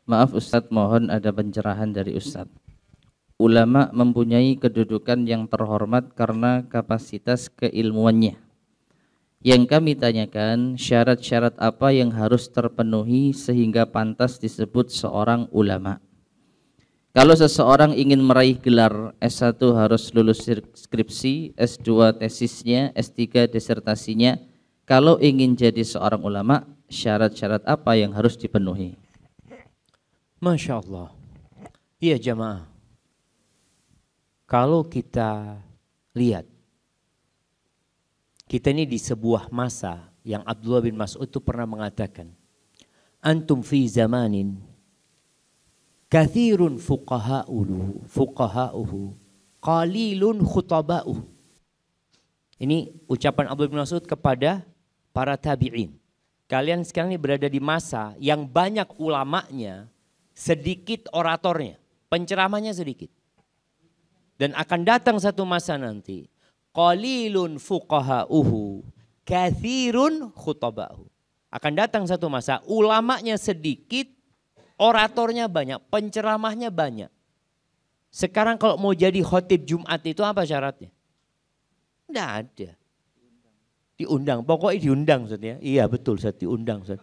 Maaf Ustadz, mohon ada pencerahan dari Ustadz. Ulama mempunyai kedudukan yang terhormat karena kapasitas keilmuannya. Yang kami tanyakan, syarat-syarat apa yang harus terpenuhi sehingga pantas disebut seorang ulama? Kalau seseorang ingin meraih gelar S1 harus lulus skripsi, S2 tesisnya, S3 disertasinya. Kalau ingin jadi seorang ulama, syarat-syarat apa yang harus dipenuhi? Masya Allah. Iya jamaah. Kalau kita lihat, kita ini di sebuah masa yang Abdullah bin Mas'ud itu pernah mengatakan, antum fi zamanin kathirun fuqaha'uhu qalilun khutaba'uhu. Ini ucapan Abdullah bin Mas'ud kepada para tabi'in. Kalian sekarang ini berada di masa yang banyak ulamanya, sedikit oratornya, penceramahnya sedikit. Dan akan datang satu masa nanti, qalilun fuqaha'uhu, kathirun khutaba'uhu. Akan datang satu masa, ulamanya sedikit, oratornya banyak, penceramahnya banyak. Sekarang kalau mau jadi khotib Jumat itu apa syaratnya? Tidak ada. Diundang, pokoknya diundang Ustaz ya. Iya betul Ustaz, diundang Ustaz.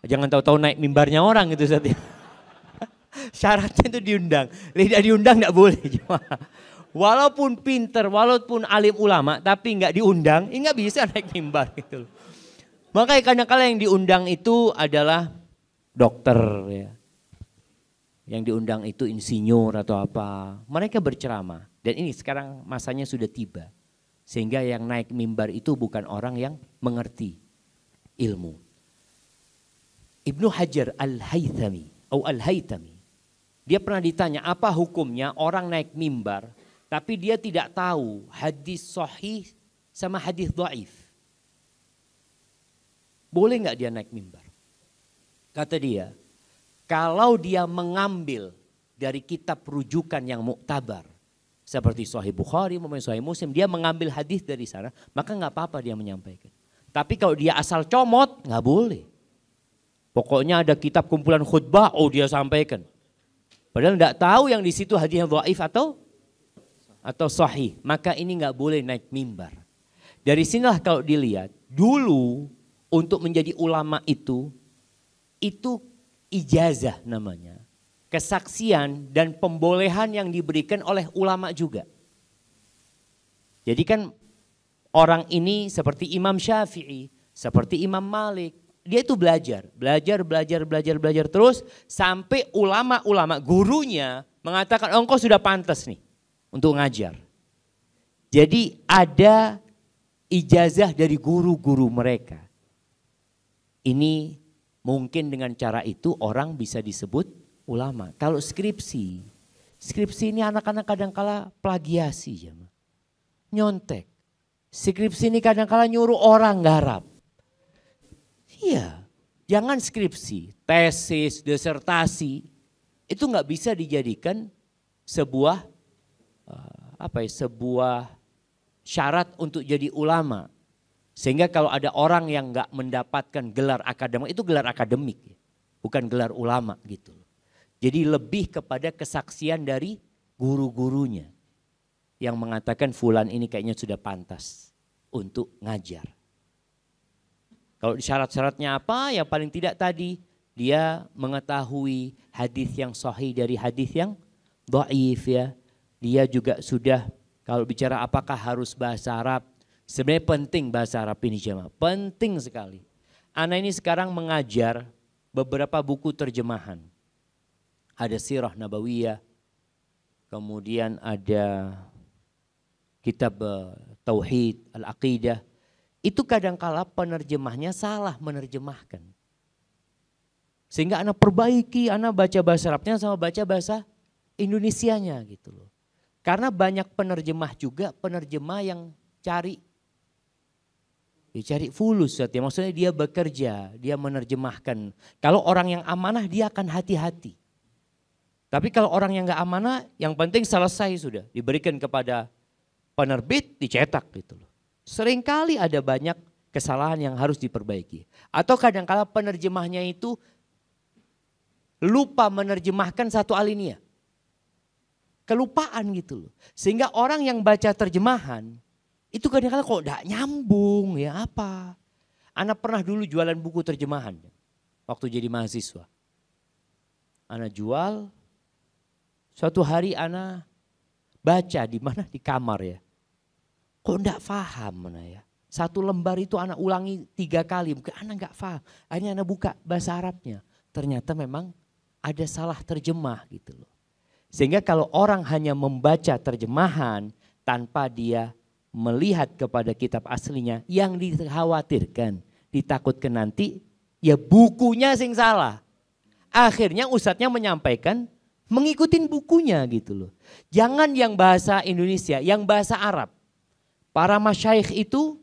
Jangan tahu-tahu naik mimbarnya orang itu Ustaz ya. Syaratnya itu diundang. Tidak diundang tidak boleh. Walaupun pinter, walaupun alim ulama, tapi nggak diundang, nggak bisa naik mimbar gitu. Makanya kadang-kadang yang diundang itu adalah dokter ya. Yang diundang itu insinyur atau apa. Mereka berceramah. Dan ini sekarang masanya sudah tiba. Sehingga yang naik mimbar itu bukan orang yang mengerti ilmu. Ibnu Hajar Al-Haythami atau Al-Haythami, dia pernah ditanya apa hukumnya orang naik mimbar tapi dia tidak tahu hadis sahih sama hadis dhaif. Boleh nggak dia naik mimbar? Kata dia, kalau dia mengambil dari kitab rujukan yang muktabar, seperti Sahih Bukhari, Sahih Muslim, dia mengambil hadis dari sana, maka nggak apa-apa dia menyampaikan. Tapi kalau dia asal comot, nggak boleh. Pokoknya ada kitab kumpulan khutbah, oh dia sampaikan. Padahal nggak tahu yang di situ hadis yang dhaif atau sahih, maka ini nggak boleh naik mimbar. Dari sinilah kalau dilihat, dulu untuk menjadi ulama itu ijazah namanya. Kesaksian dan pembolehan yang diberikan oleh ulama juga. Jadi kan orang ini seperti Imam Syafi'i, seperti Imam Malik, dia itu belajar terus sampai ulama-ulama gurunya mengatakan engkau sudah pantas nih untuk ngajar. Jadi ada ijazah dari guru-guru mereka. Ini mungkin dengan cara itu orang bisa disebut ulama. Kalau skripsi ini anak-anak kadang-kala plagiasi, nyontek. Skripsi ini kadang-kala nyuruh orang garap. Iya, jangan skripsi, tesis, disertasi itu nggak bisa dijadikan sebuah sebuah syarat untuk jadi ulama. Sehingga kalau ada orang yang nggak mendapatkan gelar akademik, itu gelar akademik, bukan gelar ulama gitu. Jadi lebih kepada kesaksian dari guru-gurunya yang mengatakan fulan ini kayaknya sudah pantas untuk ngajar. Kalau syarat-syaratnya apa? Yang paling tidak tadi dia mengetahui hadis yang sahih dari hadis yang dhaif ya. Dia juga sudah kalau bicara apakah harus bahasa Arab, sebenarnya penting bahasa Arab ini jemaah, penting sekali. Ana ini sekarang mengajar beberapa buku terjemahan. Ada Sirah Nabawiyah, kemudian ada kitab Tauhid, Al-Aqidah. Itu kadangkala penerjemahnya salah menerjemahkan. Sehingga anak perbaiki, anak baca bahasa Arabnya sama baca bahasa Indonesianya gitu loh. Karena banyak penerjemah juga, penerjemah yang cari fulus. Maksudnya dia bekerja, dia menerjemahkan. Kalau orang yang amanah dia akan hati-hati. Tapi kalau orang yang gak amanah, yang penting selesai sudah. Diberikan kepada penerbit, dicetak gitu loh. Seringkali ada banyak kesalahan yang harus diperbaiki. Atau kadang-kala penerjemahnya itu lupa menerjemahkan satu alinea. Kelupaan gitu loh. Sehingga orang yang baca terjemahan itu kadang-kadang kok enggak nyambung ya apa. Ana pernah dulu jualan buku terjemahan waktu jadi mahasiswa. Ana jual, suatu hari Ana baca di mana di kamar ya. Kok enggak paham Ana ya. Satu lembar itu Ana ulangi 3 kali, mungkin Ana enggak paham. Akhirnya Ana buka bahasa Arabnya. Ternyata memang ada salah terjemah gitu loh. Sehingga kalau orang hanya membaca terjemahan tanpa dia melihat kepada kitab aslinya, yang dikhawatirkan, ditakutkan nanti ya bukunya sing salah. Akhirnya ustadznya menyampaikan mengikutin bukunya gitu loh. Jangan yang bahasa Indonesia, yang bahasa Arab. Para masyayikh itu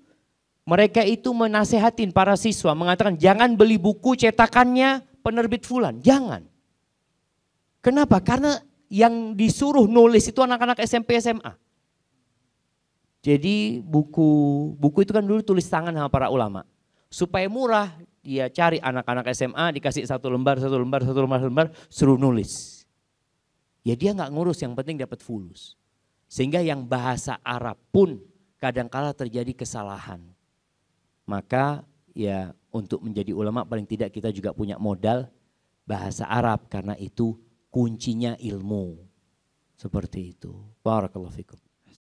mereka itu menasehatin para siswa mengatakan jangan beli buku cetakannya penerbit fulan, jangan. Kenapa? Karena yang disuruh nulis itu anak-anak SMP SMA. Jadi buku itu kan dulu tulis tangan sama para ulama. Supaya murah dia cari anak-anak SMA dikasih satu lembar, suruh nulis. Ya dia nggak ngurus, yang penting dapat fulus. Sehingga yang bahasa Arab pun kadangkala terjadi kesalahan. Maka ya untuk menjadi ulama paling tidak kita juga punya modal bahasa Arab karena itu kuncinya ilmu. Seperti itu. Barakallahu fikum.